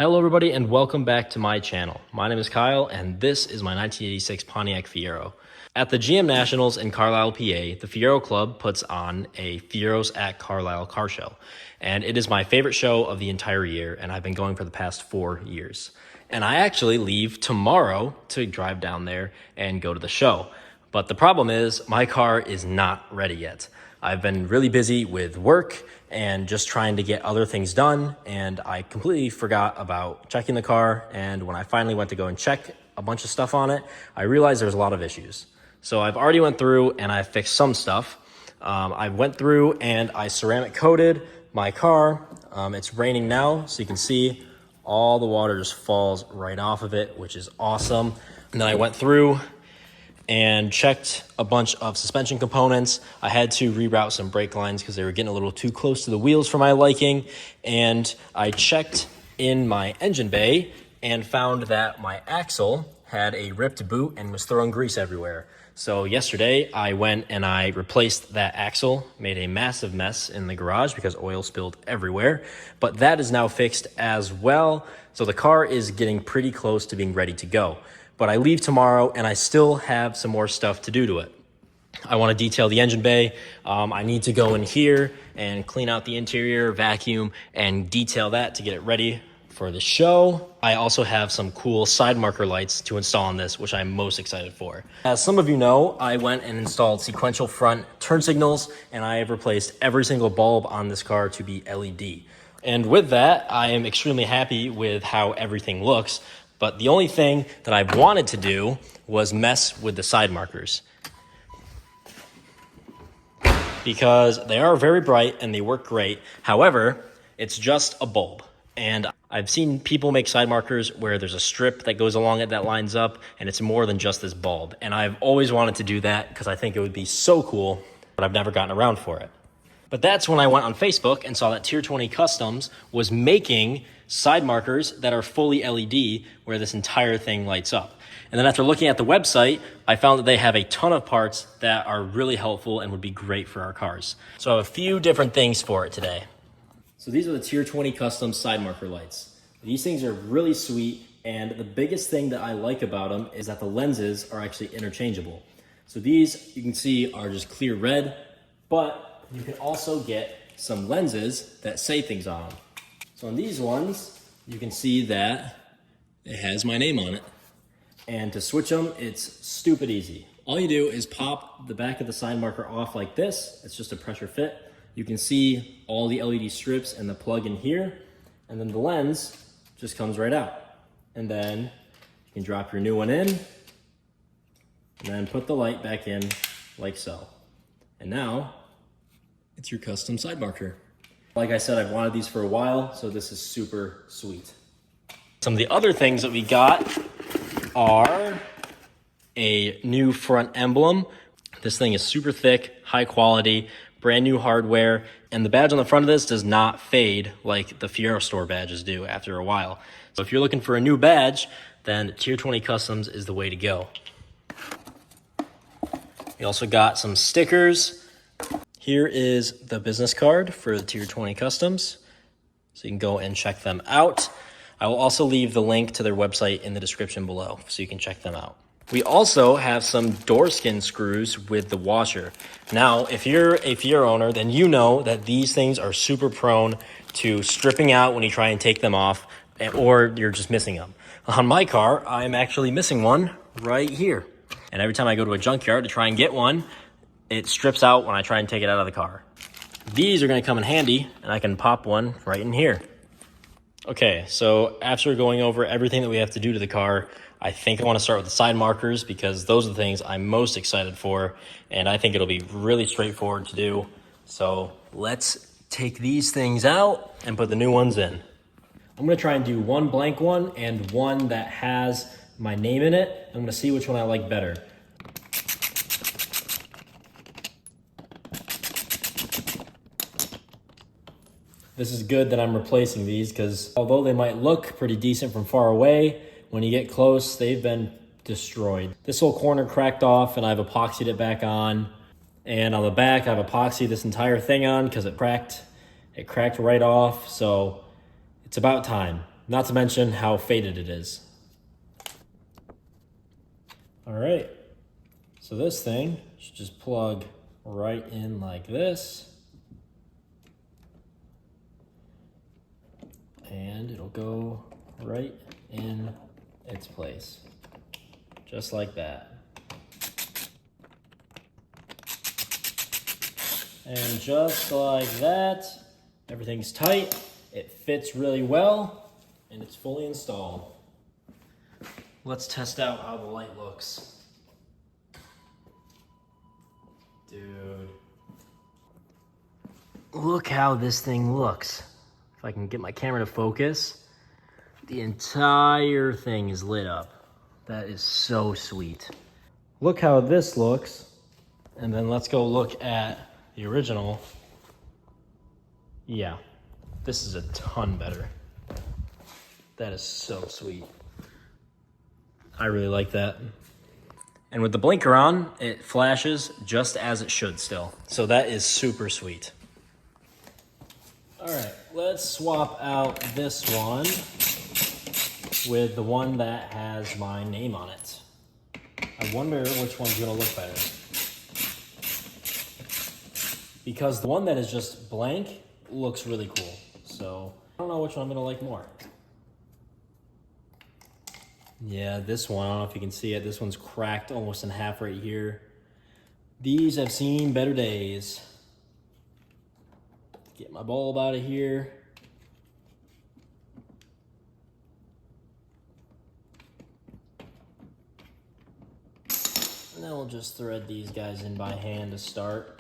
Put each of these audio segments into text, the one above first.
Hello everybody and welcome back to my channel. My name is Kyle and this is my 1986 Pontiac Fiero. At the GM Nationals in Carlisle, PA, the Fiero Club puts on a Fieros at Carlisle car show. And it is my favorite show of the entire year, and I've been going for the past 4 years. And I actually leave tomorrow to drive down there and go to the show. But the problem is my car is not ready yet. I've been really busy with work and just trying to get other things done, and I completely forgot about checking the car. And when I finally went to go and check a bunch of stuff on it, I realized there's a lot of issues. So I've already went through and I fixed some stuff. I went through and I ceramic coated my car. It's raining now, so you can see all the water just falls right off of it, which is awesome. And then I went through and checked a bunch of suspension components. I had to reroute some brake lines because they were getting a little too close to the wheels for my liking. And I checked in my engine bay and found that my axle had a ripped boot and was throwing grease everywhere. So yesterday I went and I replaced that axle, made a massive mess in the garage because oil spilled everywhere, but that is now fixed as well. So the car is getting pretty close to being ready to go. But I leave tomorrow and I still have some more stuff to do to it. I want to detail the engine bay. I need to go in here and clean out the interior, vacuum, and detail that to get it ready for the show. I also have some cool side marker lights to install on this, which I'm most excited for. As some of you know, I went and installed sequential front turn signals, and I have replaced every single bulb on this car to be LED. And with that, I am extremely happy with how everything looks. But the only thing that I wanted to do was mess with the side markers, because they are very bright and they work great. However, it's just a bulb. And I've seen people make side markers where there's a strip that goes along it that lines up, and it's more than just this bulb. And I've always wanted to do that because I think it would be so cool, but I've never gotten around for it. But that's when I went on Facebook and saw that Tier 20 Customs was making side markers that are fully LED where this entire thing lights up. And then after looking at the website, I found that they have a ton of parts that are really helpful and would be great for our cars. So I have a few different things for it today. So these are the Tier 20 Customs side marker lights. These things are really sweet, and the biggest thing that I like about them is that the lenses are actually interchangeable. So these, you can see, are just clear red, but you can also get some lenses that say things on them. So on these ones, you can see that it has my name on it. And to switch them, it's stupid easy. All you do is pop the back of the side marker off like this. It's just a pressure fit. You can see all the LED strips and the plug in here. And then the lens just comes right out. And then you can drop your new one in and then put the light back in like so. And now it's your custom side marker. Like I said, I've wanted these for a while, so this is super sweet. Some of the other things that we got are a new front emblem. This thing is super thick, high quality, brand new hardware, and the badge on the front of this does not fade like the Fiero store badges do after a while. So if you're looking for a new badge, then Tier 20 Customs is the way to go. We also got some stickers. Here is the business card for the Tier 20 Customs, so you can go and check them out. I will also leave the link to their website in the description below, so you can check them out. We also have some door skin screws with the washer. Now, if you're a Fiero owner, then you know that these things are super prone to stripping out when you try and take them off, or you're just missing them. On my car, I'm actually missing one right here. And every time I go to a junkyard to try and get one, it strips out when I try and take it out of the car. These are gonna come in handy, and I can pop one right in here. Okay, so after going over everything that we have to do to the car, I think I wanna start with the side markers because those are the things I'm most excited for, and I think it'll be really straightforward to do. So let's take these things out and put the new ones in. I'm gonna try and do one blank one and one that has my name in it. I'm gonna see which one I like better. This is good that I'm replacing these because although they might look pretty decent from far away, when you get close, they've been destroyed. This whole corner cracked off and I've epoxied it back on. And on the back, I've epoxied this entire thing on because it cracked right off. So it's about time. Not to mention how faded it is. All right, so this thing should just plug right in like this. And it'll go right in its place, just like that. And just like that, everything's tight, it fits really well, and it's fully installed. Let's test out how the light looks. Dude. Look how this thing looks. If I can get my camera to focus, the entire thing is lit up. That is so sweet. Look how this looks, and then let's go look at the original. Yeah, this is a ton better. That is so sweet. I really like that. And with the blinker on, it flashes just as it should still. So that is super sweet. All right, let's swap out this one with the one that has my name on it. I wonder which one's gonna look better. Because the one that is just blank looks really cool. So I don't know which one I'm gonna like more. Yeah, this one, I don't know if you can see it. This one's cracked almost in half right here. These have seen better days. Get my bulb out of here. And then we'll just thread these guys in by hand to start.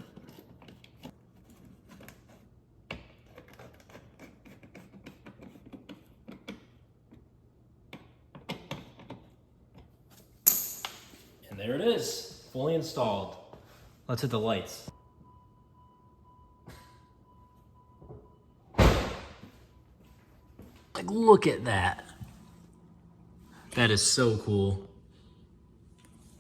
And there it is, fully installed. Let's hit the lights. Like, look at that. That is so cool.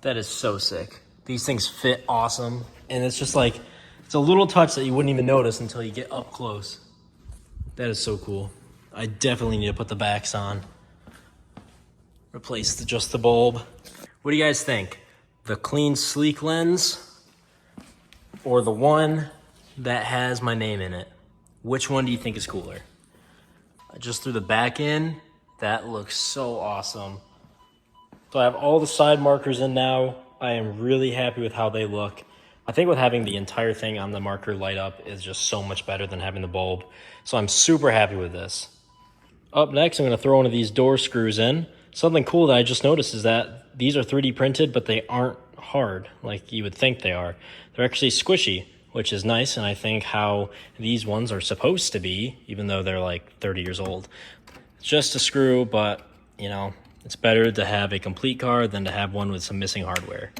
That is so sick. These things fit awesome. And it's just like, it's a little touch that you wouldn't even notice until you get up close. That is so cool. I definitely need to put the backs on. Replace just the bulb. What do you guys think? The clean, sleek lens or the one that has my name in it? Which one do you think is cooler? I just threw the back in. That looks so awesome. So I have all the side markers in now. I am really happy with how they look. I think with having the entire thing on the marker light up is just so much better than having the bulb. So I'm super happy with this. Up next, I'm gonna throw one of these door screws in. Something cool that I just noticed is that these are 3D printed, but they aren't hard like you would think they are. They're actually squishy, which is nice, and I think how these ones are supposed to be, even though they're like 30 years old. It's just a screw, but you know, it's better to have a complete car than to have one with some missing hardware.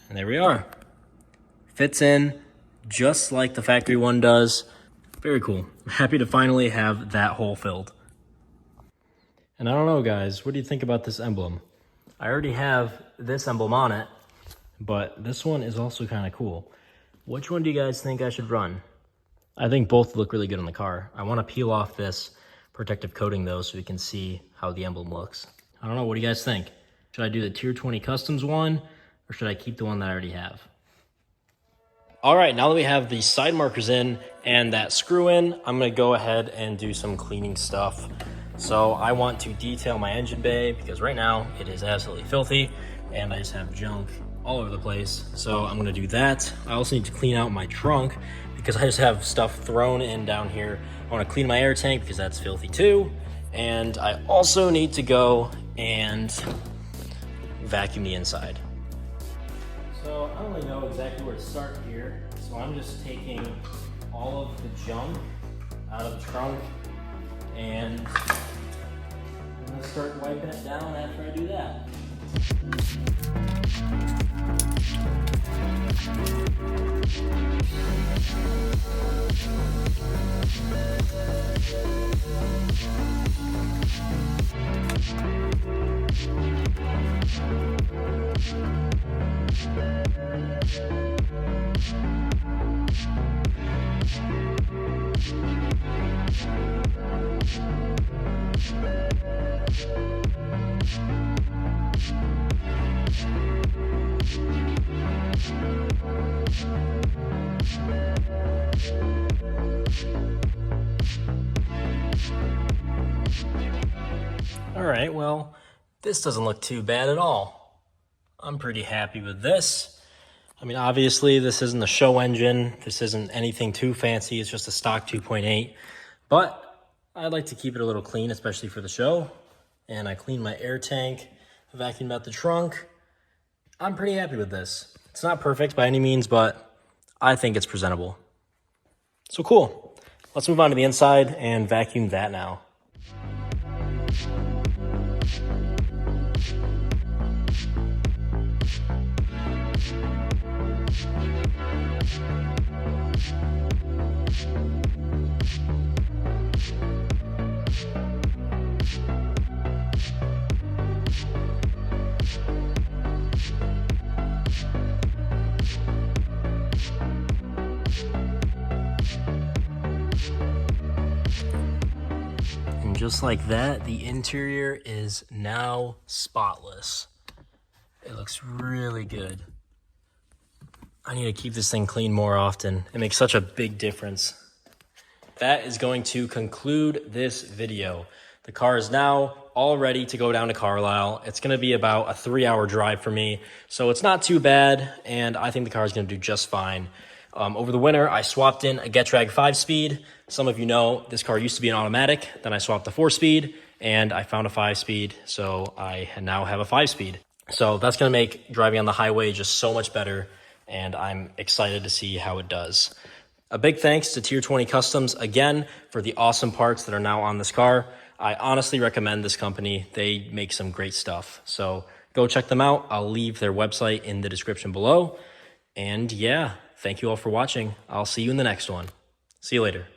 And there we are. Fits in just like the factory one does. Very cool. I'm happy to finally have that hole filled. And I don't know, guys, what do you think about this emblem? I already have this emblem on it, but this one is also kind of cool. Which one do you guys think I should run? I think both look really good on the car. I want to peel off this protective coating though so we can see how the emblem looks. I don't know, what do you guys think? Should I do the Tier 20 Customs one or should I keep the one that I already have? All right, now that we have the side markers in and that screw in, I'm gonna go ahead and do some cleaning stuff. So I want to detail my engine bay because right now it is absolutely filthy and I just have junk all over the place. So I'm gonna do that. I also need to clean out my trunk because I just have stuff thrown in down here. I wanna clean my air tank because that's filthy too. And I also need to go and vacuum the inside. So I don't really know exactly where to start here. So I'm just taking all of the junk out of the trunk and I'm gonna start wiping it down after I do that. All right, well, this doesn't look too bad at all. I'm pretty happy with this. I mean, obviously, this isn't a show engine. This isn't anything too fancy. It's just a stock 2.8. But I'd like to keep it a little clean, especially for the show. And I cleaned my air tank, vacuumed out the trunk. I'm pretty happy with this. It's not perfect by any means, but I think it's presentable. So cool. Let's move on to the inside and vacuum that now. And just like that, the interior is now spotless. It looks really good. I need to keep this thing clean more often. It makes such a big difference. That is going to conclude this video. The car is now all ready to go down to Carlisle. It's going to be about a 3-hour drive for me, so it's not too bad, and I think the car is going to do just fine. Over the winter, I swapped in a Getrag 5-speed. Some of you know this car used to be an automatic. Then I swapped the 4-speed, and I found a 5-speed, so I now have a 5-speed. So that's going to make driving on the highway just so much better, and I'm excited to see how it does. A big thanks to Tier 20 Customs again for the awesome parts that are now on this car. I honestly recommend this company. They make some great stuff. So go check them out. I'll leave their website in the description below. And yeah, thank you all for watching. I'll see you in the next one. See you later.